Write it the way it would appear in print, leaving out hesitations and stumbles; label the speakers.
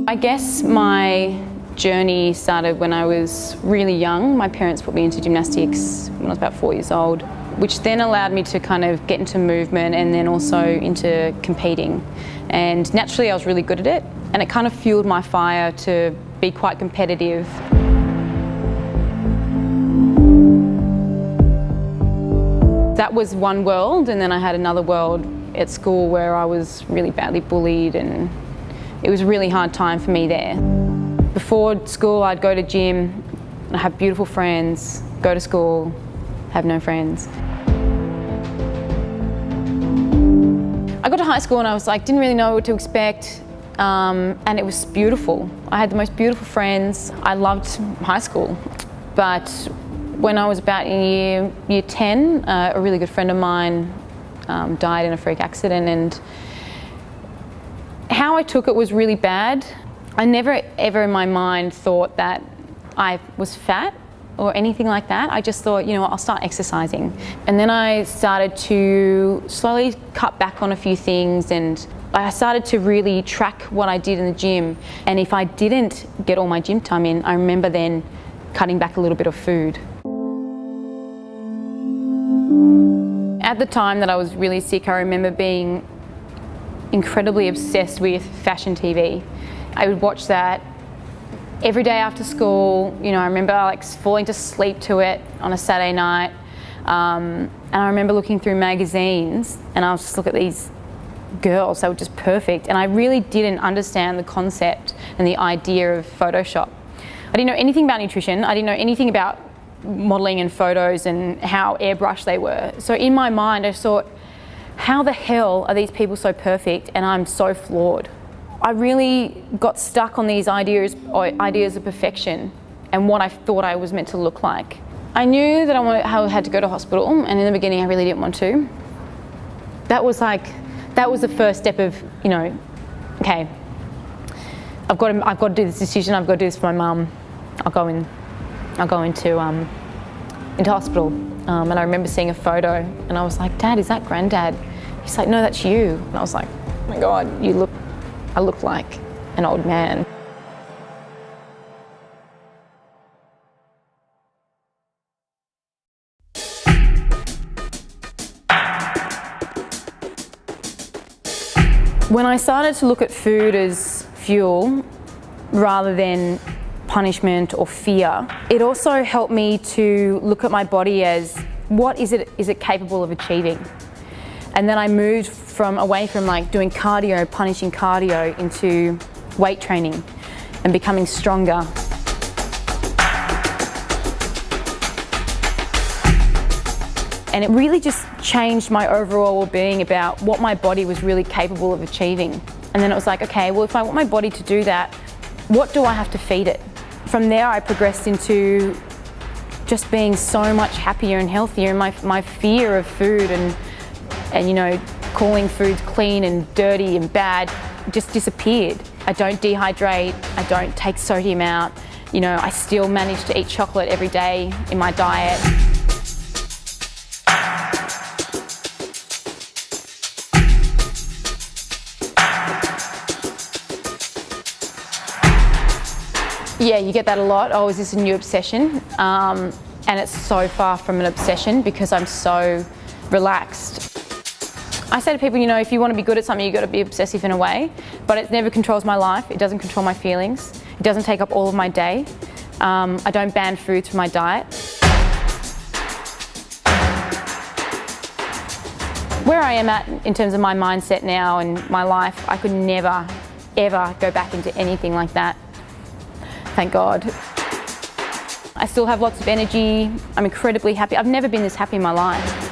Speaker 1: I guess my journey started when I was really young. My parents put me into gymnastics when I was about 4 years old, which then allowed me to kind of get into movement and then also into competing. And naturally I was really good at it, and it kind of fueled my fire to be quite competitive. That was one world, and then I had another world at school where I was really badly bullied, and it was a really hard time for me there. Before school I'd go to gym, I'd have beautiful friends, go to school, have no friends. I got to high school and I was like, didn't really know what to expect, and it was beautiful. I had the most beautiful friends. I loved high school, but when I was about in year 10, a really good friend of mine died in a freak accident, and how I took it was really bad. I never ever in my mind thought that I was fat or anything like that. I just thought, you know what, I'll start exercising. And then I started to slowly cut back on a few things, and I started to really track what I did in the gym. And if I didn't get all my gym time in, I remember then cutting back a little bit of food. At the time that I was really sick, I remember being incredibly obsessed with fashion TV. I would watch that every day after school. You know, I remember like falling to sleep to it on a Saturday night. And I remember looking through magazines and I was just looking at these girls, they were just perfect. And I really didn't understand the concept and the idea of Photoshop. I didn't know anything about nutrition. I didn't know anything about modelling and photos and how airbrushed they were. So in my mind I thought, how the hell are these people so perfect and I'm so flawed? I really got stuck on these ideas of perfection and what I thought I was meant to look like. I knew that I had to go to hospital, and in the beginning I really didn't want to. That was the first step of, you know, okay, I've got to do this decision, I've got to do this for my mum. I'll go into hospital. And I remember seeing a photo and I was like, Dad, is that Granddad? He's like, no, that's you. And I was like, oh my God, I look like an old man. When I started to look at food as fuel rather than punishment or fear, it also helped me to look at my body as what is it capable of achieving. And then I moved away from like doing cardio, punishing cardio, into weight training and becoming stronger. And it really just changed my overall well-being about what my body was really capable of achieving. And then it was like, okay, well, if I want my body to do that, what do I have to feed it? From there I progressed into just being so much happier and healthier, and my fear of food and you know, calling foods clean and dirty and bad just disappeared. I don't dehydrate, I don't take sodium out, you know, I still manage to eat chocolate every day in my diet. Yeah, you get that a lot. Oh, is this a new obsession? And it's so far from an obsession because I'm so relaxed. I say to people, you know, if you want to be good at something, you've got to be obsessive in a way, but it never controls my life. It doesn't control my feelings. It doesn't take up all of my day. I don't ban foods from my diet. Where I am at in terms of my mindset now and my life, I could never, ever go back into anything like that. Thank God. I still have lots of energy. I'm incredibly happy. I've never been this happy in my life.